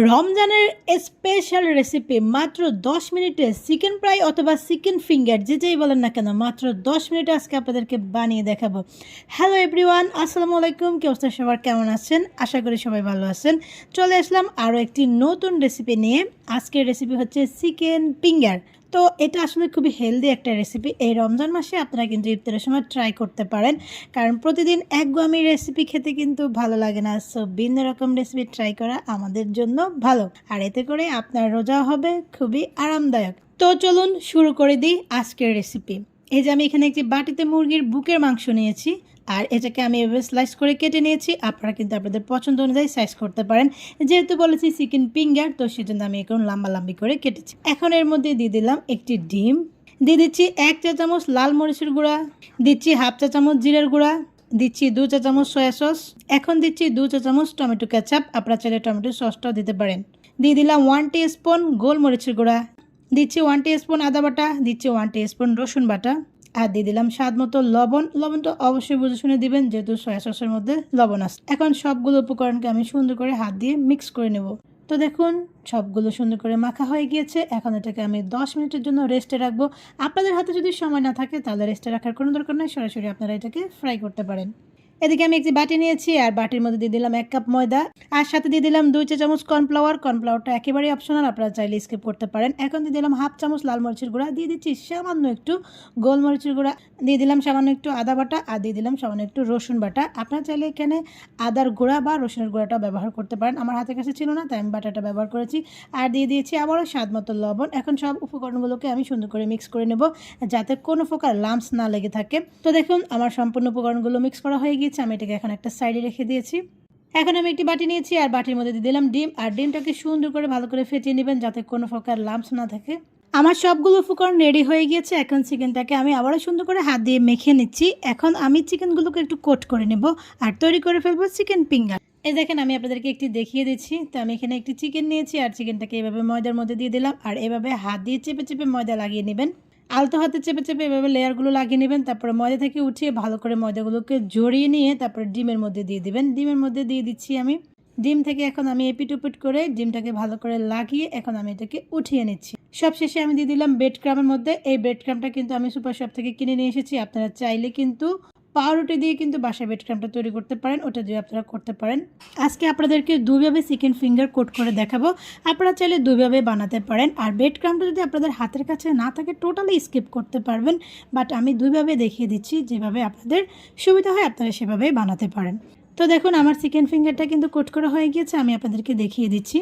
রমজানের special recipe মাত্র 10 মিনিটে চিকেন ফ্রাই অথবা চিকেন ফিঙ্গার যেটাই বলেন না কেন মাত্র 10 মিনিটে আজকে আপনাদেরকে বানিয়ে দেখাবো। হ্যালো এভরিওয়ান, আসসালামু আলাইকুম। কি অবস্থা সবার, কেমন আছেন? আশা করি সবাই ভালো আছেন। চলে আসলাম আরও একটি নতুন রেসিপি নিয়ে। আজকের রেসিপি হচ্ছে চিকেন ফিঙ্গার। তো এটা আসলে খুবই হেলদি একটা রেসিপি। এই রমজান মাসে আপনারা কিন্তু ইফতারের সময় ট্রাই করতে পারেন, কারণ প্রতিদিন একঘেয়েমি রেসিপি খেতে কিন্তু ভালো লাগে না। সো ভিন্ন রকম রেসিপি ট্রাই করা আমাদের জন্য ভালো, আর এতে করে আপনার রোজা হবে খুবই আরামদায়ক। তো চলুন শুরু করে দিই আজকের রেসিপি। এই যে আমি এখানে একটি বাটিতে মুরগির বুকের মাংস নিয়েছি, আর এটাকে আমি এভাবে স্লাইস করে কেটে নিয়েছি। আপনারা কিন্তু আপনাদের পছন্দ অনুযায়ী সাইজ করতে পারেন। যেহেতু বলেছি চিকেন ফিঙ্গার, তো সেজন্য আমি এখন লম্বালম্বি করে কেটেছি। এখন এর মধ্যে দিয়ে দিলাম একটি ডিম, দিয়ে দিচ্ছি 1 চা চামচ লাল মরিচের গুঁড়া, দিচ্ছি 1/2 চা চামচ জিরার গুঁড়া, দিচ্ছি 2 চা চামচ সয়া সস, এখন দিচ্ছি 2 চা চামচ টমেটো কেচাপ। আপনারা চাইলে টমেটো সসটাও দিতে পারেন। দিয়ে দিলাম 1 টিস্পুন গোলমরিচের গুঁড়া, দিচ্ছি 1 টিস্পুন আদা বাটা, দিচ্ছি 1 টিস্পুন রসুন বাটা, আর দিয়ে দিলাম স্বাদ মতো লবণ। লবণটা অবশ্যই বুঝে শুনে দিবেন, যেহেতু সয়া সসের মধ্যে লবণ আছে। এখন সবগুলো উপকরণকে আমি সুন্দর করে হাত দিয়ে মিক্স করে নেব। তো দেখুন সবগুলো সুন্দর করে মাখা হয়ে গিয়েছে। এখন এটাকে আমি 10 মিনিটের জন্য রেস্টে রাখবো। আপনাদের হাতে যদি সময় না থাকে তাহলে রেস্টে রাখার কোনো দরকার নেই, সরাসরি আপনারা এটাকে ফ্রাই করতে পারেন। এদিকে আমি একটি বাটি নিয়েছি, আর বাটির মধ্যে দিয়ে দিলাম 1 কাপ ময়দা, আর সাথে দিয়ে দিলাম 2 চা চামচ কর্নফ্লাওয়ার। কর্নফ্লাওয়ারটা একেবারেই অপশনাল, আপনারা চাইলে স্কিপ করতে পারেন। এখন দিয়ে দিলাম 1/2 চামচ লাল মরিচের গুঁড়া, দিয়ে দিচ্ছি সামান্য একটু গোলমরিচের গুঁড়া, দিয়ে দিলাম সামান্য একটু আদা বাটা, আর দিয়ে দিলাম সামান্য একটু রসুন বাটা। আপনারা চাইলে এখানে আদার গুঁড়া বা রসুনের গুঁড়াটাও ব্যবহার করতে পারেন। আমার হাতের কাছে ছিল না, তাই আমি বাটাটা ব্যবহার করেছি। আর দিয়ে দিয়েছি আবারও স্বাদ মতো লবণ। এখন সব উপকরণগুলোকে আমি সুন্দর করে মিক্স করে নেব, যাতে কোনো প্রকার লাম্পস না লেগে থাকে। তো দেখুন আমার সম্পূর্ণ উপকরণগুলো মিক্স করা হয়ে গিয়েছে। আমি এটাকে এখন একটা সাইডে রেখে দিয়েছি। এখন আমি একটি বাটি নিয়েছি, আর বাটির মধ্যে দিয়ে দিলাম ডিম, আর ডিমটাকে সুন্দর করে ভালো করে ফেটিয়ে নেবেন, যাতে কোনো প্রকার লাম্পস না থাকে। আমার সবগুলো উপকরণ রেডি হয়ে গিয়েছে। এখন চিকেনটাকে আমি আবারও সুন্দর করে হাত দিয়ে মেখে নিচ্ছি। এখন আমি চিকেনগুলোকে একটু কোট করে নেব আর তৈরি করে ফেলবো চিকেন ফিঙ্গার। এই দেখেন আমি আপনাদেরকে একটি দেখিয়ে দিচ্ছি। তো আমি এখানে একটি চিকেন নিয়েছি, আর চিকেনটাকে এভাবে ময়দার মধ্যে দিয়ে দিলাম, আর এভাবে হাত দিয়ে চেপে চেপে ময়দা লাগিয়ে নেবেন। আলতো হাতে চেপে চেপে এভাবে লেয়ারগুলো লাগিয়ে নেবেন। তারপরে ময়দা থেকে উঠিয়ে ভালো করে ময়দাগুলোকে জড়িয়ে নিয়ে তারপরে ডিমের মধ্যে দিয়ে দিবেন। ডিমের মধ্যে দিয়ে দিচ্ছি আমি। ডিম থেকে এখন আমি এপিট ওপিট করে ডিমটাকে ভালো করে লাগিয়ে এখন আমি এটাকে উঠিয়ে নিচ্ছি। সবশেষে আমি দিয়ে দিলাম ব্রেড ক্রামের মধ্যে। এই ব্রেড ক্রামটা কিন্তু আমি সুপার শপ থেকে কিনে নিয়ে এসেছি। আপনারা চাইলে কিন্তু পাউরুটি দিয়ে কিন্তু বাসায় ব্রেড ক্রামটা তৈরি করতে পারেন, ওটা দিয়ে আপনারা করতে পারেন। আজকে আপনাদেরকে দুইভাবে চিকেন ফিঙ্গার কোট করে দেখাবো। আপনারা চাইলে দুইভাবে বানাতে পারেন, আর ব্রেড ক্রামটা যদি আপনাদের হাতের কাছে না থাকে টোটালি স্কিপ করতে পারবেন। বাট আমি দুইভাবে দেখিয়ে দিচ্ছি, যেভাবে আপনাদের সুবিধা হয় আপনারা সেভাবেই বানাতে পারেন। তো দেখুন আমার চিকেন ফিঙ্গারটা কিন্তু কোট করা হয়ে গিয়েছে, আমি আপনাদেরকে দেখিয়ে দিচ্ছি।